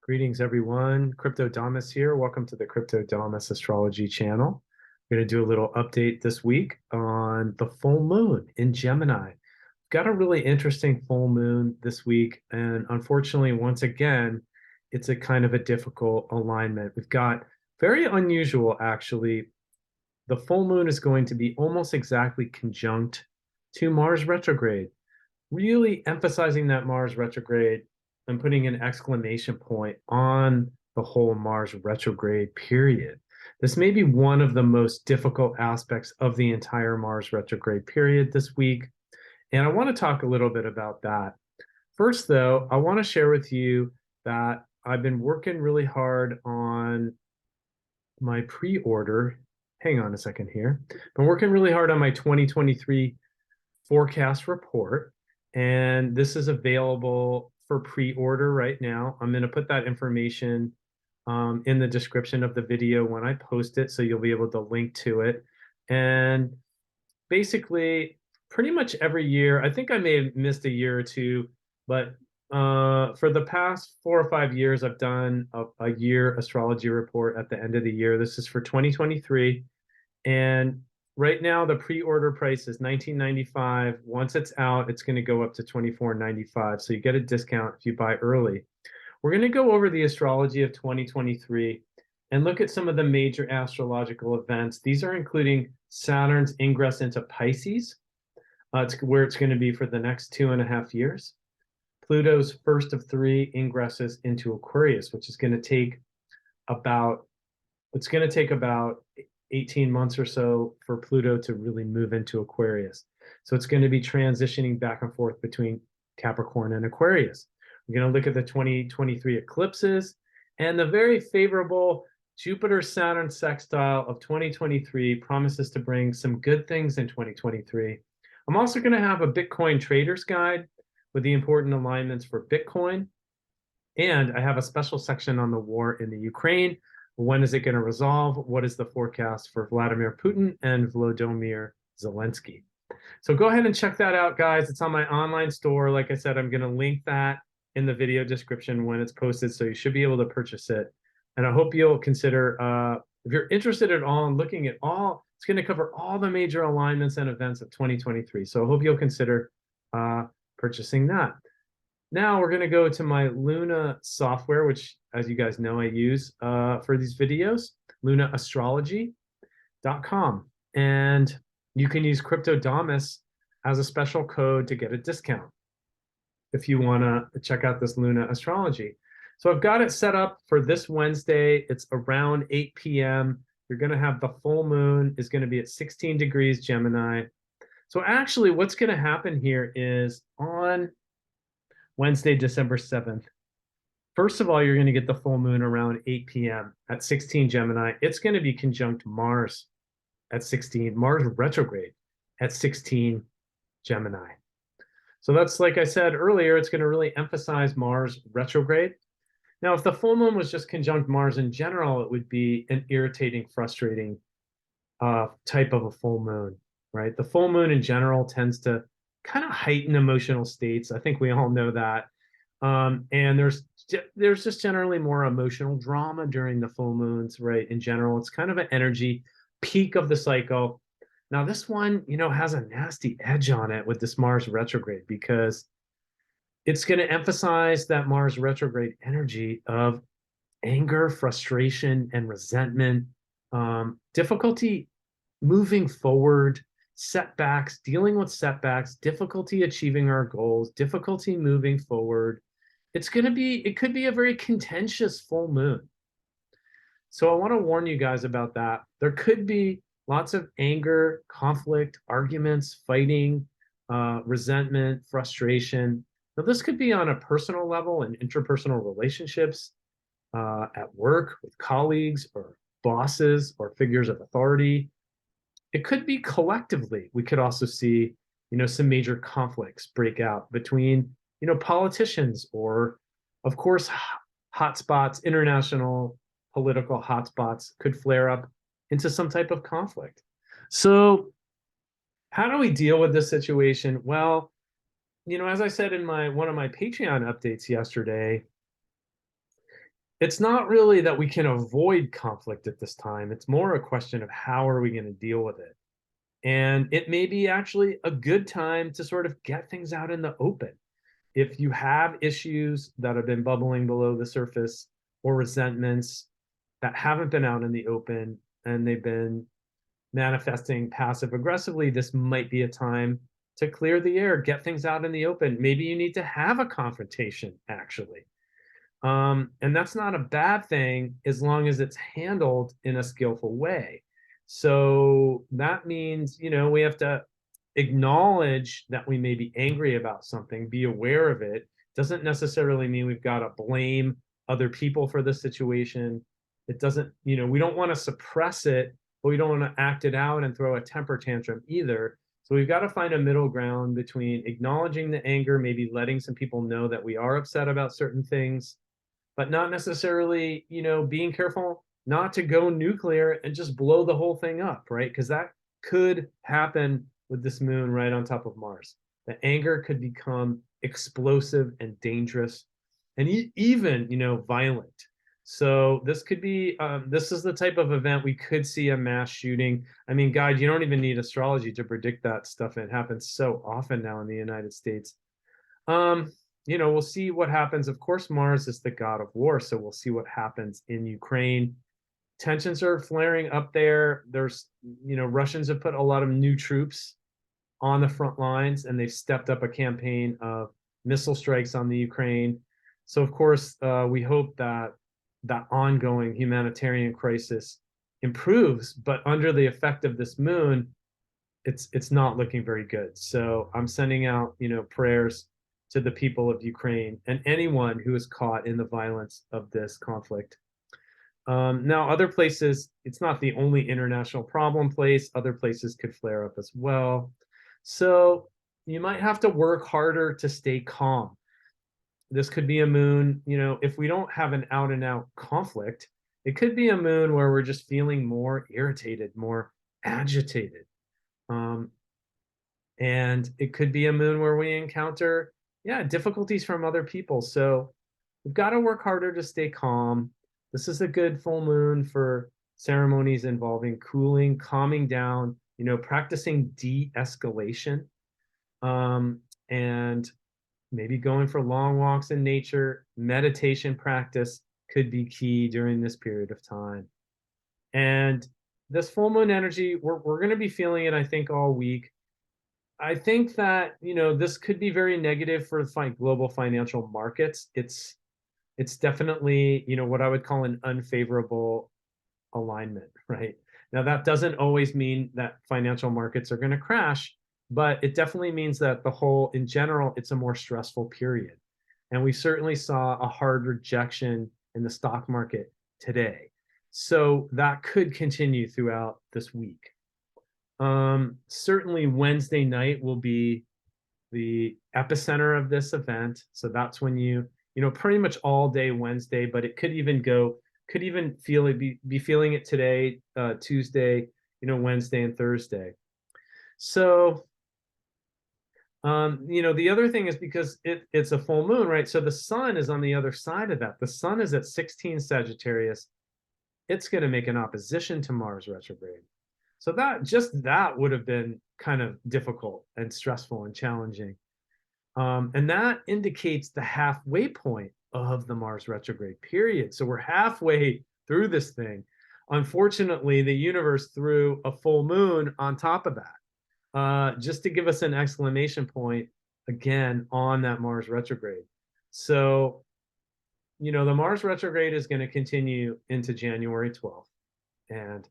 Greetings, everyone. Crypto Damas here. Welcome to the Crypto Damas Astrology channel. We're going to do a little update this week on the full moon in Gemini. Got a really interesting full moon this week, and unfortunately, once again, it's a kind of a difficult alignment. We've got very unusual, actually. The full moon is going to be almost exactly conjunct to Mars retrograde, really emphasizing that Mars retrograde and putting an exclamation point on the whole Mars retrograde period. This may be one of the most difficult aspects of the entire Mars retrograde period this week. And I want to talk a little bit about that. First, though, I want to share with you that I've been working really hard on my pre-order. Hang on a second here. Been working really hard on my 2023 forecast report, and this is available for pre-order right now. I'm going to put that information in the description of the video when I post it, so you'll be able to link to it. And basically, pretty much every year, I think I may have missed a year or two, but for the past 4 or 5 years, I've done a year astrology report at the end of the year. This is for 2023. And right now, the pre-order price is $19.95. Once it's out, it's going to go up to $24.95. So you get a discount if you buy early. We're going to go over the astrology of 2023 and look at some of the major astrological events. These are including Saturn's ingress into Pisces. It's where it's going to be for the next 2.5 years. Pluto's first of 3 ingresses into Aquarius, which is going to take about 18 months or so for Pluto to really move into Aquarius. So it's going to be transitioning back and forth between Capricorn and Aquarius. We're going to look at the 2023 eclipses and the very favorable Jupiter-Saturn sextile of 2023 promises to bring some good things in 2023. I'm also going to have a Bitcoin trader's guide with the important alignments for Bitcoin. And I have a special section on the war in the Ukraine. When is it going to resolve? What is the forecast for Vladimir Putin and Volodymyr Zelensky? So go ahead and check that out, guys. It's on my online store. Like I said, I'm going to link that in the video description when it's posted, so you should be able to purchase it. And I hope you'll consider, if you're interested at all in looking at all, it's going to cover all the major alignments and events of 2023. So I hope you'll consider purchasing that. Now we're going to go to my Luna software, which, as you guys know, I use for these videos, lunaastrology.com. And you can use Crypto Damas as a special code to get a discount if you want to check out this Luna astrology. So I've got it set up for this Wednesday. It's around 8 p.m. You're going to have the full moon is going to be at 16 degrees Gemini. So actually what's going to happen here is on Wednesday, December 7th. First of all, you're going to get the full moon around 8 p.m. at 16 Gemini. It's going to be conjunct Mars at 16, Mars retrograde at 16 Gemini. So that's, like I said earlier, it's going to really emphasize Mars retrograde. Now, if the full moon was just conjunct Mars in general, it would be an irritating, frustrating type of a full moon, right? The full moon in general tends to kind of heighten emotional states. I think we all know that. And there's just generally more emotional drama during the full moons, right? In general, it's kind of an energy peak of the cycle. Now, this one, has a nasty edge on it with this Mars retrograde because it's going to emphasize that Mars retrograde energy of anger, frustration, and resentment, difficulty moving forward, setbacks, dealing with setbacks, difficulty achieving our goals, difficulty moving forward. It could be a very contentious full moon. So I want to warn you guys about that. There could be lots of anger, conflict, arguments, fighting, resentment, frustration. Now, this could be on a personal level in interpersonal relationships, at work with colleagues or bosses or figures of authority. It could be collectively. We could also see, some major conflicts break out between, politicians or, of course, hotspots, international political hotspots could flare up into some type of conflict. So how do we deal with this situation? Well, as I said in one of my Patreon updates yesterday, it's not really that we can avoid conflict at this time. It's more a question of how are we going to deal with it. And it may be actually a good time to sort of get things out in the open. If you have issues that have been bubbling below the surface or resentments that haven't been out in the open and they've been manifesting passive aggressively, this might be a time to clear the air, get things out in the open. Maybe you need to have a confrontation, actually. And that's not a bad thing as long as it's handled in a skillful way. So that means, we have to acknowledge that we may be angry about something, be aware of it. Doesn't necessarily mean we've got to blame other people for the situation. It doesn't, we don't want to suppress it, but we don't want to act it out and throw a temper tantrum either. So we've got to find a middle ground between acknowledging the anger, maybe letting some people know that we are upset about certain things, but not necessarily, being careful not to go nuclear and just blow the whole thing up, right? Because that could happen with this moon right on top of Mars. The anger could become explosive and dangerous and even, violent. So this could be, this is the type of event we could see a mass shooting. I mean, God, you don't even need astrology to predict that stuff. It happens so often now in the United States. Um, we'll see what happens. Of course, Mars is the god of war, so we'll see what happens in Ukraine. Tensions are flaring up there. There's, Russians have put a lot of new troops on the front lines, and they've stepped up a campaign of missile strikes on the Ukraine. So, of course, we hope that that ongoing humanitarian crisis improves, but under the effect of this moon, it's not looking very good. So I'm sending out, prayers to the people of Ukraine and anyone who is caught in the violence of this conflict. Now, other places, it's not the only international problem place. Other places could flare up as well. So you might have to work harder to stay calm. This could be a moon, if we don't have an out and out conflict, it could be a moon where we're just feeling more irritated, more agitated. Um, and it could be a moon where we encounter, difficulties from other people. So we've got to work harder to stay calm. This is a good full moon for ceremonies involving cooling, calming down, practicing de-escalation, and maybe going for long walks in nature. Meditation practice could be key during this period of time. And this full moon energy, we're going to be feeling it, I think, all week. I think that, this could be very negative for global financial markets. It's definitely, what I would call an unfavorable alignment, right? Now, that doesn't always mean that financial markets are going to crash, but it definitely means that in general, it's a more stressful period. And we certainly saw a hard rejection in the stock market today. So that could continue throughout this week. Certainly Wednesday night will be the epicenter of this event. So that's when pretty much all day Wednesday, but it could even be feeling it today, Tuesday, Wednesday and Thursday. So, the other thing is because it's a full moon, right? So the sun is on the other side of that. The sun is at 16 Sagittarius. It's going to make an opposition to Mars retrograde. So that would have been kind of difficult and stressful and challenging. And that indicates the halfway point of the Mars retrograde period. So we're halfway through this thing. Unfortunately, the universe threw a full moon on top of that, just to give us an exclamation point again on that Mars retrograde. So, the Mars retrograde is going to continue into January 12th. And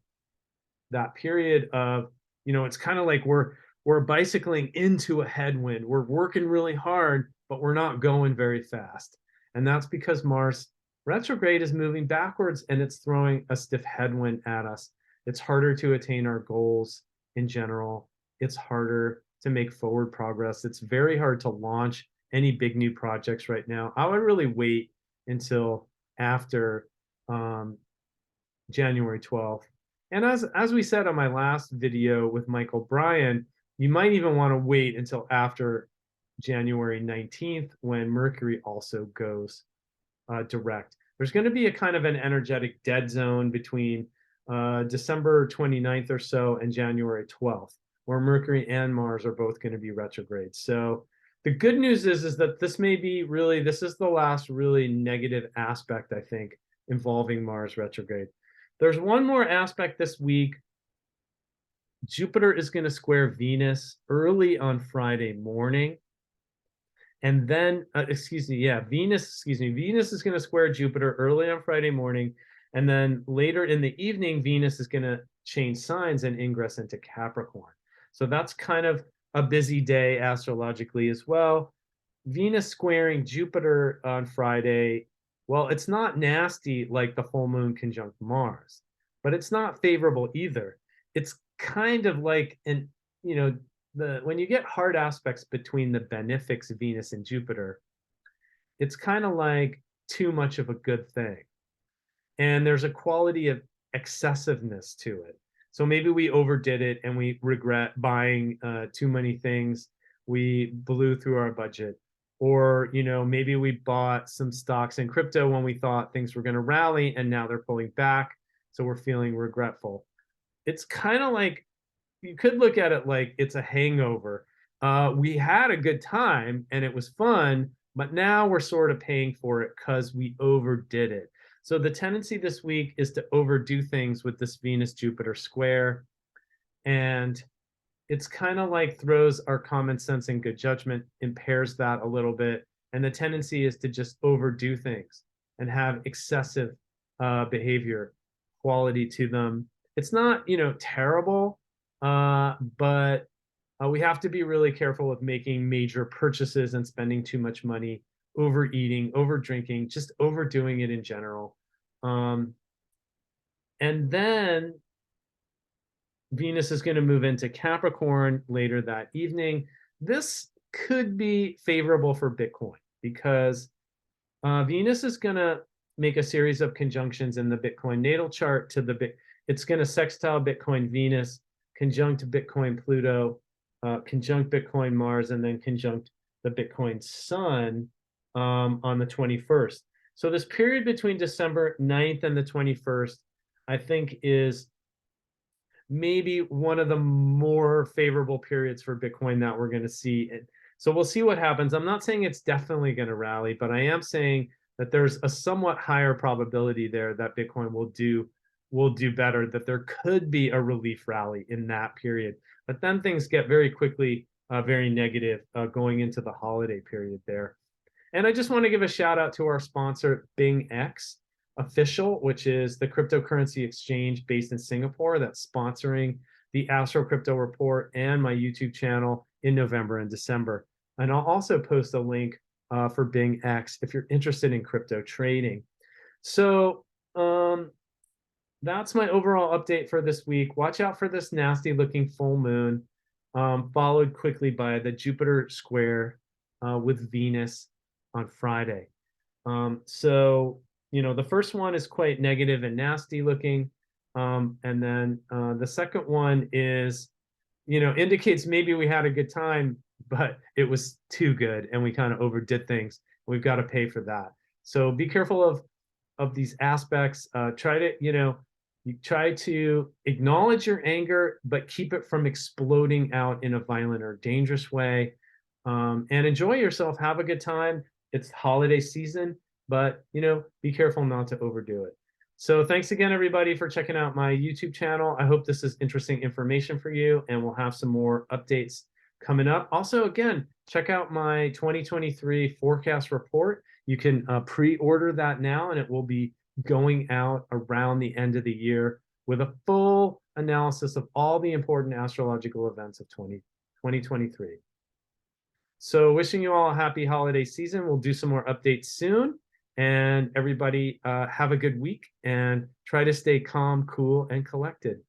that period of, it's kind of like we're bicycling into a headwind. We're working really hard, but we're not going very fast. And that's because Mars retrograde is moving backwards and it's throwing a stiff headwind at us. It's harder to attain our goals in general. It's harder to make forward progress. It's very hard to launch any big new projects right now. I would really wait until after January 12th. And as we said on my last video with Michael Bryan, you might even want to wait until after January 19th when Mercury also goes direct. There's going to be a kind of an energetic dead zone between December 29th or so and January 12th, where Mercury and Mars are both going to be retrograde. So the good news is that this may be really, this is the last really negative aspect, I think, involving Mars retrograde. There's one more aspect this week. Jupiter is going to square Venus early on Friday morning. And then, Venus is going to square Jupiter early on Friday morning. And then later in the evening, Venus is going to change signs and ingress into Capricorn. So that's kind of a busy day astrologically as well. Venus squaring Jupiter on Friday, well, it's not nasty like the full moon conjunct Mars, but it's not favorable either. It's kind of like when you get hard aspects between the benefics Venus and Jupiter, it's kind of like too much of a good thing. And there's a quality of excessiveness to it. So maybe we overdid it and we regret buying too many things. We blew through our budget. Or, maybe we bought some stocks in crypto when we thought things were going to rally and now they're pulling back. So we're feeling regretful. It's kind of like, you could look at it like it's a hangover. We had a good time and it was fun, but now we're sort of paying for it because we overdid it. So the tendency this week is to overdo things with this Venus-Jupiter square. And it's kind of like throws our common sense and good judgment, impairs that a little bit. And the tendency is to just overdo things and have excessive behavior quality to them. It's not, terrible, but we have to be really careful with making major purchases and spending too much money, overeating, over drinking, just overdoing it in general. And then Venus is going to move into Capricorn later that evening. This could be favorable for Bitcoin because Venus is going to make a series of conjunctions in the Bitcoin natal chart to it's going to sextile Bitcoin Venus, conjunct Bitcoin Pluto, conjunct Bitcoin Mars, and then conjunct the Bitcoin Sun on the 21st. So this period between December 9th and the 21st, I think, is maybe one of the more favorable periods for Bitcoin that we're going to see. So we'll see what happens. I'm not saying it's definitely going to rally, but I am saying that there's a somewhat higher probability there that Bitcoin will do better, that there could be a relief rally in that period. But then things get very quickly very negative going into the holiday period there. And I just want to give a shout out to our sponsor, BingX Official, which is the cryptocurrency exchange based in Singapore that's sponsoring the Astro Crypto Report and my YouTube channel in November and December. And I'll also post a link for BingX if you're interested in crypto trading. So that's my overall update for this week. Watch out for this nasty looking full moon, followed quickly by the Jupiter square with Venus on Friday. So the first one is quite negative and nasty looking. And then the second one is, indicates maybe we had a good time, but it was too good and we kind of overdid things. We've got to pay for that. So be careful of these aspects. You try to acknowledge your anger, but keep it from exploding out in a violent or dangerous way. And enjoy yourself. Have a good time. It's holiday season, but be careful not to overdo it. So thanks again, everybody, for checking out my YouTube channel. I hope this is interesting information for you, and we'll have some more updates coming up. Also, again, check out my 2023 forecast report. You can pre-order that now, and it will be going out around the end of the year with a full analysis of all the important astrological events of 2023. So wishing you all a happy holiday season. We'll do some more updates soon. And everybody have a good week and try to stay calm, cool, and collected.